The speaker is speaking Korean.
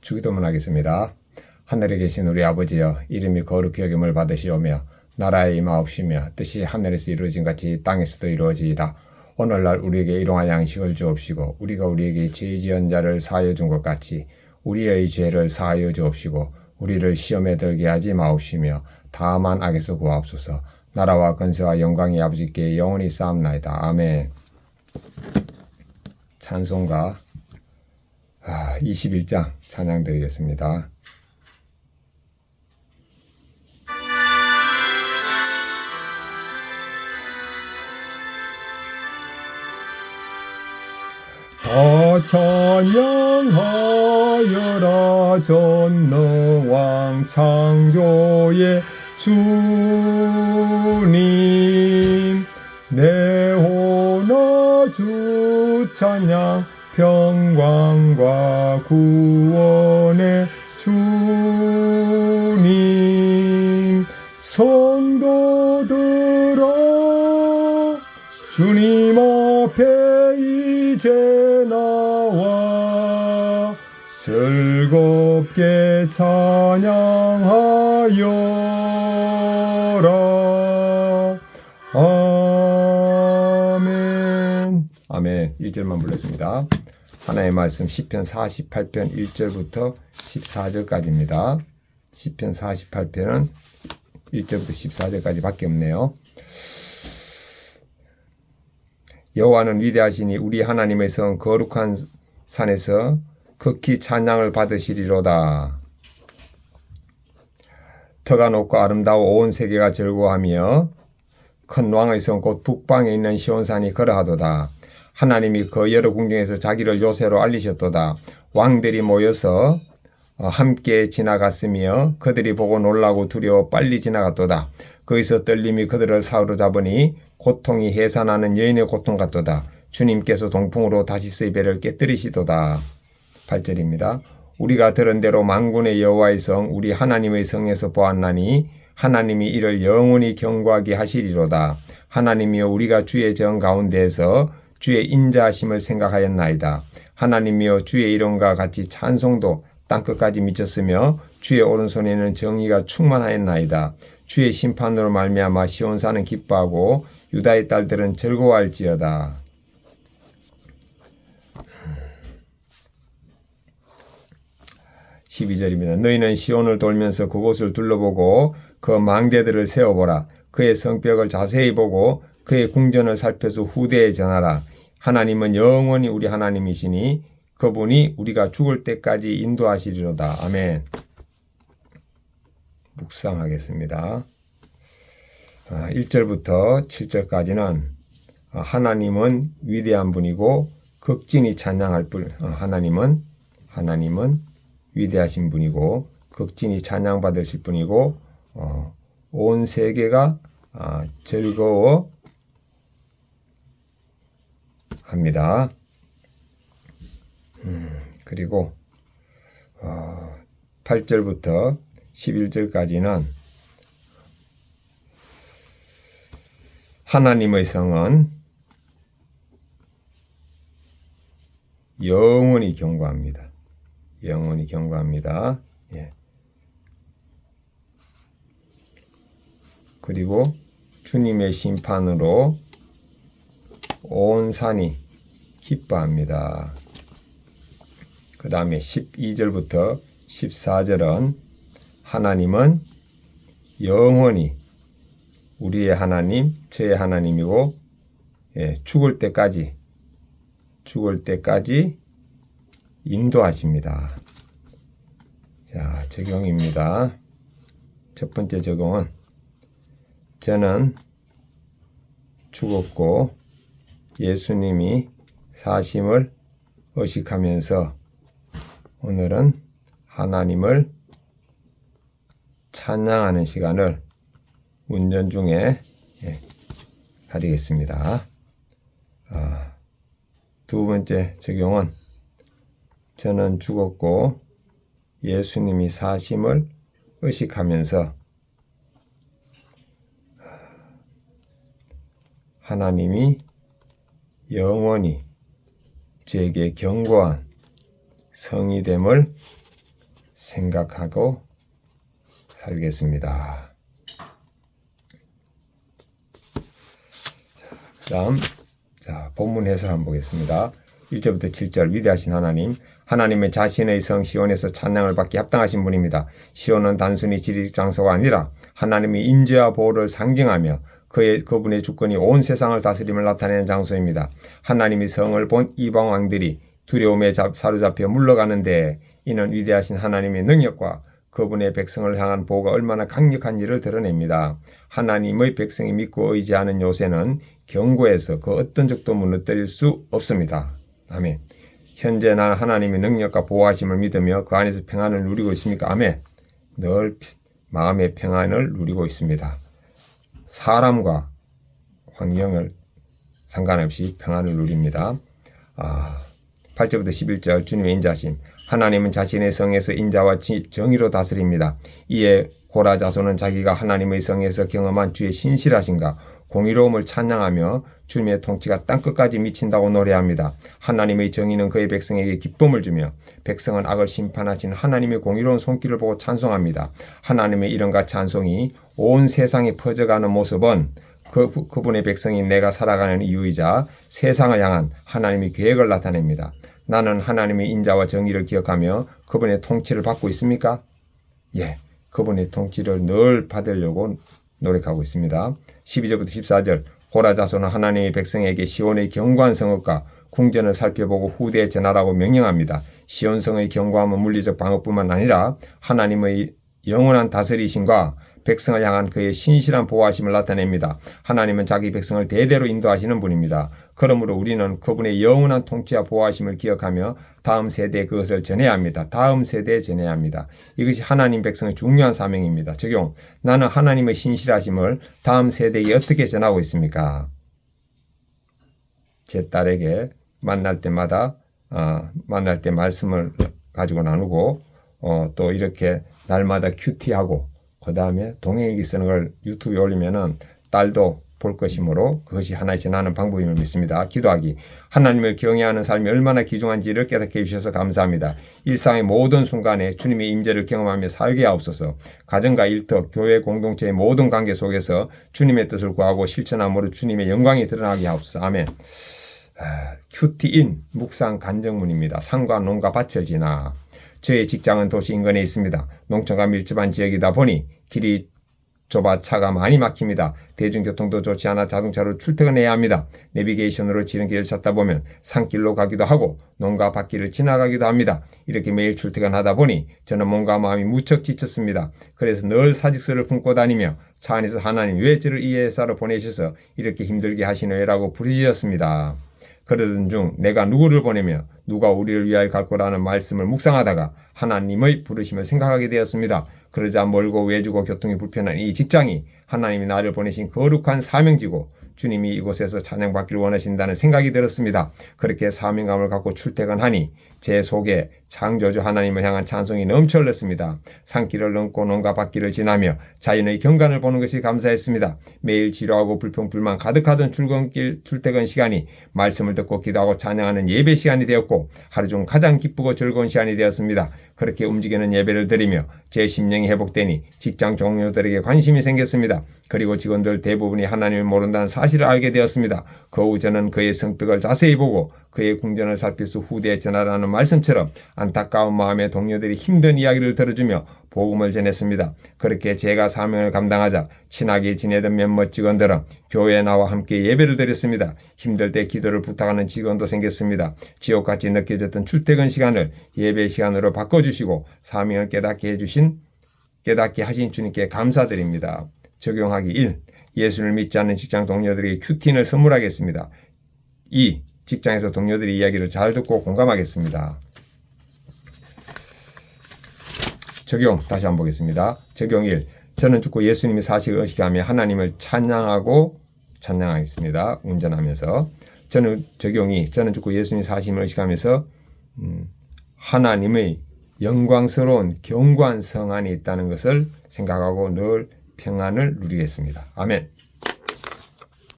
주기도문 하겠습니다. 하늘에 계신 우리 아버지여, 이름이 거룩히 여김을 받으시오며 나라에 임하옵시며 뜻이 하늘에서 이루어진 같이 땅에서도 이루어지이다. 오늘날 우리에게 일용할 양식을 주옵시고 우리가 우리에게 죄 지은 자를 사하여 준 것 같이 우리의 죄를 사하여 주옵시고 우리를 시험에 들게 하지 마옵시며 다만 악에서 구하옵소서. 나라와 권세와 영광이 아버지께 영원히 쌓옵나이다. 아멘. 찬송가 21장 찬양 드리겠습니다. 다 찬양하여라 전능왕 창조의 주님, 내 호나 주 찬양 평강과 구원의 주님. 성도들아 주님 앞에 이제 나와 즐겁게 찬양하여라. 아멘. 아멘. 1절만 불렀습니다. 하나님의 말씀 시편 48편 1절부터 14절까지입니다. 시편 48편은 1절부터 14절까지 밖에 없네요. 여호와는 위대하시니 우리 하나님의 성 거룩한 산에서 극히 찬양을 받으시리로다. 터가 높고 아름다워 온 세계가 즐거워하며 큰 왕의 성 곧 북방에 있는 시온산이 그러하도다. 하나님이 그 여러 궁중에서 자기를 요새로 알리셨도다. 왕들이 모여서 함께 지나갔으며 그들이 보고 놀라고 두려워 빨리 지나갔도다. 거기서 떨림이 그들을 사로잡으니 고통이 해산하는 여인의 고통 같도다. 주님께서 동풍으로 다시스의 배를 깨뜨리시도다. 8절입니다. 우리가 들은 대로 만군의 여호와의 성 우리 하나님의 성에서 보았나니 하나님이 이를 영원히 경고하게 하시리로다. 하나님이여 우리가 주의 정 가운데에서 주의 인자하심을 생각하였나이다. 하나님이여 주의 이름과 같이 찬송도 땅끝까지 미쳤으며 주의 오른손에는 정의가 충만하였나이다. 주의 심판으로 말미암아 시온산은 기뻐하고 유다의 딸들은 즐거워할지어다. 12절입니다. 너희는 시온을 돌면서 그곳을 둘러보고 그 망대들을 세워보라. 그의 성벽을 자세히 보고 그의 궁전을 살펴서 후대에 전하라. 하나님은 영원히 우리 하나님이시니 그분이 우리가 죽을 때까지 인도하시리로다. 아멘. 묵상하겠습니다. 1절부터 7절까지는 하나님은 위대한 분이고 극진히 찬양할 분, 하나님은 위대하신 분이고 극진히 찬양받으실 분이고 온 세계가 즐거워 합니다. 그리고 8절부터 11절까지는 하나님의 성은 영원히 경고합니다. 영원히 경고합니다. 예. 그리고 주님의 심판으로 온 산이 기뻐합니다. 그 다음에 12절부터 14절은 하나님은 영원히 우리의 하나님, 저의 하나님이고 죽을 때까지 인도하십니다. 자, 적용입니다. 첫 번째 적용은 저는 죽었고 예수님이 사심을 의식하면서 오늘은 하나님을 찬양하는 시간을 운전 중에 가지겠습니다. 두 번째 적용은 저는 죽었고 예수님이 사심을 의식하면서 하나님이 영원히 제게 경고한 성의됨을 생각하고 살겠습니다. 다음 본문 해설 한번 보겠습니다. 1절부터 7절. 위대하신 하나님, 하나님의 자신의 성 시온에서 찬양을 받기 합당하신 분입니다. 시온은 단순히 지리적 장소가 아니라 하나님의 인재와 보호를 상징하며 그분의 주권이 온 세상을 다스림을 나타내는 장소입니다. 하나님의 성을 본 이방 왕들이 두려움에 사로잡혀 물러가는데 이는 위대하신 하나님의 능력과 그분의 백성을 향한 보호가 얼마나 강력한지를 드러냅니다. 하나님의 백성이 믿고 의지하는 요새는 경고에서 그 어떤 적도 무너뜨릴 수 없습니다. 아멘. 현재 나는 하나님의 능력과 보호하심을 믿으며 그 안에서 평안을 누리고 있습니까? 아멘. 늘 마음의 평안을 누리고 있습니다. 사람과 환경을 상관없이 평안을 누립니다. 8절부터 11절. 주님의 인자심. 하나님은 자신의 성에서 인자와 정의로 다스립니다. 이에 고라 자손은 자기가 하나님의 성에서 경험한 주의 신실하신가 공의로움을 찬양하며 주님의 통치가 땅끝까지 미친다고 노래합니다. 하나님의 정의는 그의 백성에게 기쁨을 주며 백성은 악을 심판하신 하나님의 공의로운 손길을 보고 찬송합니다. 하나님의 이름과 찬송이 온 세상에 퍼져가는 모습은 그분의 백성이 내가 살아가는 이유이자 세상을 향한 하나님의 계획을 나타냅니다. 나는 하나님의 인자와 정의를 기억하며 그분의 통치를 받고 있습니까? 예, 그분의 통치를 늘 받으려고 노력하고 있습니다. 12절부터 14절. 고라 자손은 하나님의 백성에게 시온의 견고한 성읍과 궁전을 살펴보고 후대에 전하라고 명령합니다. 시온성의 견고함은 물리적 방어뿐만 아니라 하나님의 영원한 다스리심과 백성을 향한 그의 신실한 보호하심을 나타냅니다. 하나님은 자기 백성을 대대로 인도하시는 분입니다. 그러므로 우리는 그분의 영원한 통치와 보호하심을 기억하며 다음 세대에 그것을 전해야 합니다. 다음 세대에 전해야 합니다. 이것이 하나님 백성의 중요한 사명입니다. 적용. 나는 하나님의 신실하심을 다음 세대에 어떻게 전하고 있습니까? 제 딸에게 만날 때 말씀을 가지고 나누고 또 이렇게 날마다 큐티하고 그 다음에 동행일기 쓰는 걸 유튜브에 올리면은 딸도 볼 것이므로 그것이 하나의 전하는 방법임을 믿습니다. 기도하기. 하나님을 경외하는 삶이 얼마나 귀중한지를 깨닫게 해주셔서 감사합니다. 일상의 모든 순간에 주님의 임재를 경험하며 살게 하옵소서. 가정과 일터, 교회 공동체의 모든 관계 속에서 주님의 뜻을 구하고 실천함으로 주님의 영광이 드러나게 하옵소서. 아멘. 큐티인 묵상 간정문입니다. 산과 논과 밭을 지나 저의 직장은 도시 인근에 있습니다. 농촌과 밀집한 지역이다 보니 길이 좁아 차가 많이 막힙니다. 대중교통도 좋지 않아 자동차로 출퇴근해야 합니다. 내비게이션으로 지름길을 찾다 보면 산길로 가기도 하고 농가 밭길을 지나가기도 합니다. 이렇게 매일 출퇴근하다 보니 저는 몸과 마음이 무척 지쳤습니다. 그래서 늘 사직서를 품고 다니며 차 안에서 하나님 왜 저를 이 회사로 보내셔서 이렇게 힘들게 하시노라고 부르짖었습니다. 그러던 중 내가 누구를 보내며 누가 우리를 위하여 갈 거라는 말씀을 묵상하다가 하나님의 부르심을 생각하게 되었습니다. 그러자 멀고 외주고 교통이 불편한 이 직장이 하나님이 나를 보내신 거룩한 사명지고 주님이 이곳에서 찬양받기를 원하신다는 생각이 들었습니다. 그렇게 사명감을 갖고 출퇴근하니 제 속에 창조주 하나님을 향한 찬송이 넘쳐 흘렀습니다. 산길을 넘고 농가 밭길을 지나며 자연의 경관을 보는 것이 감사했습니다. 매일 지루하고 불평불만 가득하던 출퇴근 시간이 말씀을 듣고 기도하고 찬양하는 예배 시간이 되었고 하루 중 가장 기쁘고 즐거운 시간이 되었습니다. 그렇게 움직이는 예배를 드리며 제 심령이 회복되니 직장 동료들에게 관심이 생겼습니다. 그리고 직원들 대부분이 하나님을 모른다는 사실을 알게 되었습니다. 그 후 저는 그의 성격을 자세히 보고 그의 궁전을 살피서 후대에 전하라는 말씀처럼 안타까운 마음에 동료들이 힘든 이야기를 들어주며 복음을 전했습니다. 그렇게 제가 사명을 감당하자 친하게 지내던 몇몇 직원들은 교회에 나와 함께 예배를 드렸습니다. 힘들 때 기도를 부탁하는 직원도 생겼습니다. 지옥같이 느껴졌던 출퇴근 시간을 예배 시간으로 바꿔주시고 사명을 깨닫게 하신 주님께 감사드립니다. 적용하기 1. 예수를 믿지 않는 직장 동료들에게 큐틴을 선물하겠습니다. 2. 직장에서 동료들의 이야기를 잘 듣고 공감하겠습니다. 적용 다시 한번 보겠습니다. 적용 1. 저는 죽고 예수님의 사실을 의식하며 하나님을 찬양하겠습니다. 운전하면서. 적용 2. 저는 죽고 예수님의 사실을 의식하면서 하나님의 영광스러운 견고한 성 안에 있다는 것을 생각하고 늘 평안을 누리겠습니다. 아멘.